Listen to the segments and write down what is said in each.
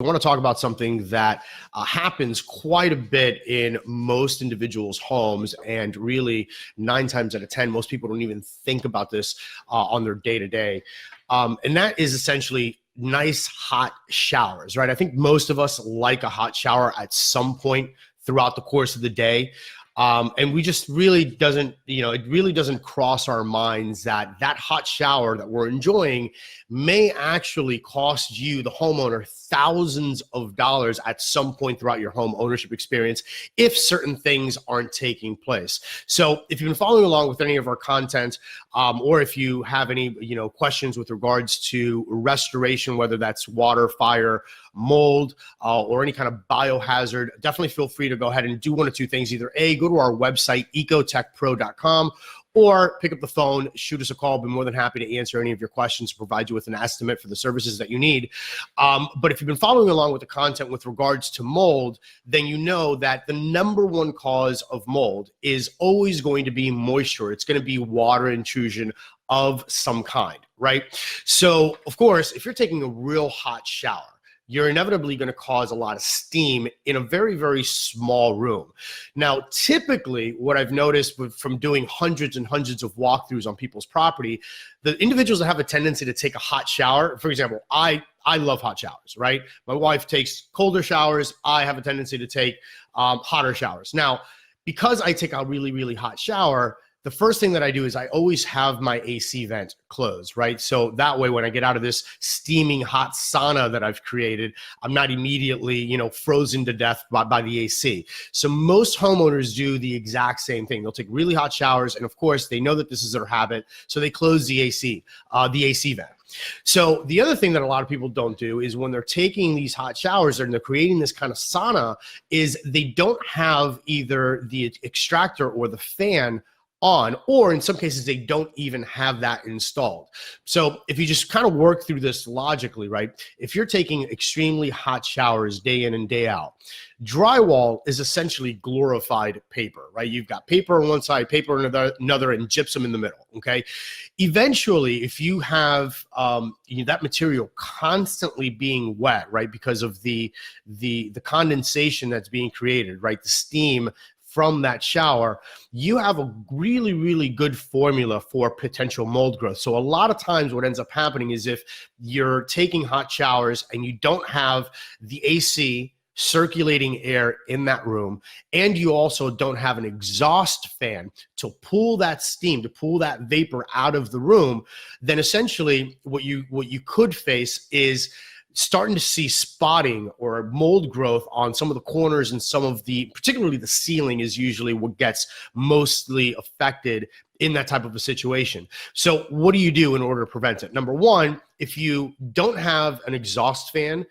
I want to talk about something that happens quite a bit in most individuals' homes, and really 9 times out of 10, most people don't even think about this on their day-to-day. And that is essentially nice hot showers, right? I think most of us like a hot shower at some point throughout the course of the day. And we just really doesn't, it really doesn't cross our minds that that hot shower that we're enjoying may actually cost you, the homeowner, thousands of dollars at some point throughout your home ownership experience if certain things aren't taking place. So if you've been following along with any of our content, or if you have any questions with regards to restoration, whether that's water, fire, mold, or any kind of biohazard, definitely feel free to go ahead and do one of two things. Either A, go to our website, ecotekpro.com, or pick up the phone, shoot us a call. I'll be more than happy to answer any of your questions, provide you with an estimate for the services that you need. But if you've been following along with the content with regards to mold, then you know that the number one cause of mold is always going to be moisture. It's going to be water intrusion of some kind, right? So, of course, if you're taking a real hot shower, you're inevitably going to cause a lot of steam in a very, very small room. Now, typically, what I've noticed from doing hundreds and hundreds of walkthroughs on people's property, the individuals that have a tendency to take a hot shower, for example, I love hot showers, right? My wife takes colder showers. I have a tendency to take hotter showers. Now, because I take a really, really hot shower, the first thing that I do is I always have my AC vent closed, right? So that way, when I get out of this steaming hot sauna that I've created, I'm not immediately, frozen to death by the AC. So most homeowners do the exact same thing. They'll take really hot showers, and of course, they know that this is their habit, so they close the AC vent. So the other thing that a lot of people don't do is when they're taking these hot showers and they're creating this kind of sauna, is they don't have either the extractor or the fan on, or in some cases, they don't even have that installed. So if you just kind of work through this logically, right? If you're taking extremely hot showers day in and day out, drywall is essentially glorified paper, right? You've got paper on one side, paper on another, and gypsum in the middle, okay? Eventually, if you have that material constantly being wet, right, because of the condensation that's being created, right, the steam from that shower, you have a really, really good formula for potential mold growth. So a lot of times what ends up happening is if you're taking hot showers and you don't have the AC circulating air in that room, and you also don't have an exhaust fan to pull that steam, to pull that vapor out of the room, then essentially what you could face is starting to see spotting or mold growth on some of the corners, and particularly the ceiling is usually what gets mostly affected in that type of a situation. So what do you do in order to prevent it? Number one, if you don't have an exhaust fan,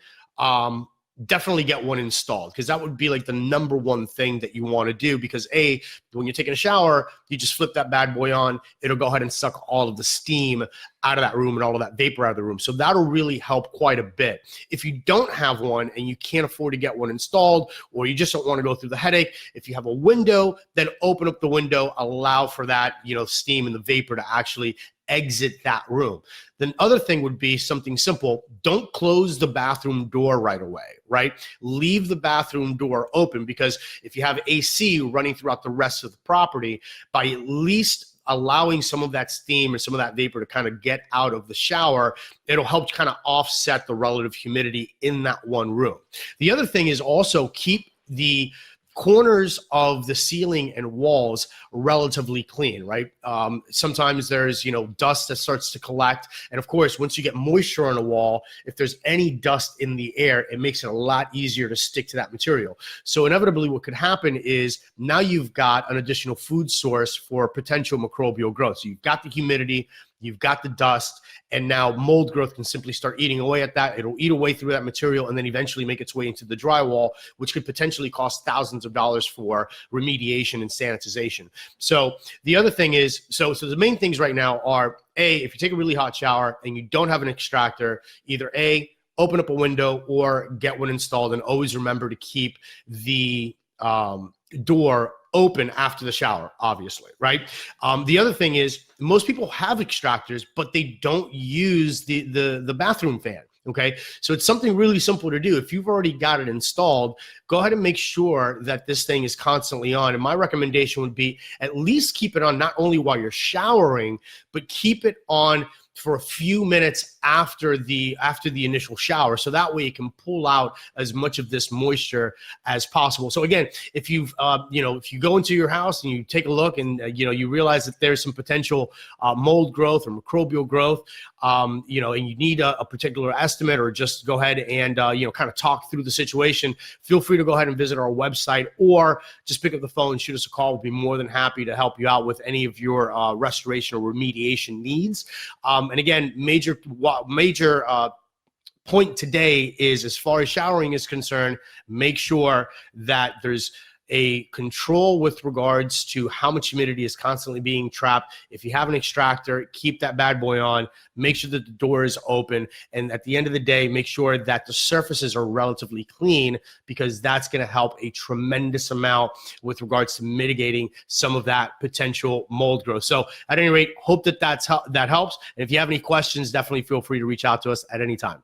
definitely get one installed, because that would be like the number one thing that you want to do, because when you're taking a shower, you just flip that bad boy on, it'll go ahead and suck all of the steam out of that room and all of that vapor out of the room. So that'll really help quite a bit. If you don't have one and you can't afford to get one installed, or you just don't want to go through the headache, if you have a window, then open up the window, allow for that, steam and the vapor to actually exit that room. The other thing would be something simple. Don't close the bathroom door right away, right? Leave the bathroom door open, because if you have AC running throughout the rest of the property, by at least allowing some of that steam or some of that vapor to kind of get out of the shower, it'll help kind of offset the relative humidity in that one room. The other thing is also keep the corners of the ceiling and walls relatively clean, right? Sometimes there's, dust that starts to collect. And of course, once you get moisture on a wall, if there's any dust in the air, it makes it a lot easier to stick to that material. So inevitably what could happen is now you've got an additional food source for potential microbial growth. So you've got the humidity, you've got the dust, and now mold growth can simply start eating away at that. It'll eat away through that material and then eventually make its way into the drywall, which could potentially cost thousands of dollars for remediation and sanitization. So the other thing is, so the main things right now are, if you take a really hot shower and you don't have an extractor, either open up a window or get one installed, and always remember to keep the door open after the shower, obviously, right? The other thing is most people have extractors, but they don't use the bathroom fan. Okay, so it's something really simple to do. If you've already got it installed, go ahead and make sure that this thing is constantly on. And my recommendation would be at least keep it on not only while you're showering, but keep it on for a few minutes after the initial shower, so that way you can pull out as much of this moisture as possible. So again, if you've if you go into your house and you take a look and you realize that there's some potential mold growth or microbial growth, and you need a particular estimate, or just go ahead and kind of talk through the situation, feel free to go ahead and visit our website, or just pick up the phone and shoot us a call. We'll be more than happy to help you out with any of your restoration or remediation needs. And again, major point today is, as far as showering is concerned, make sure that there's a control with regards to how much humidity is constantly being trapped. If you have an extractor, keep that bad boy on, make sure that the door is open, and at the end of the day, make sure that the surfaces are relatively clean, because that's going to help a tremendous amount with regards to mitigating some of that potential mold growth. So at any rate, hope that that helps. And if you have any questions, definitely feel free to reach out to us at any time.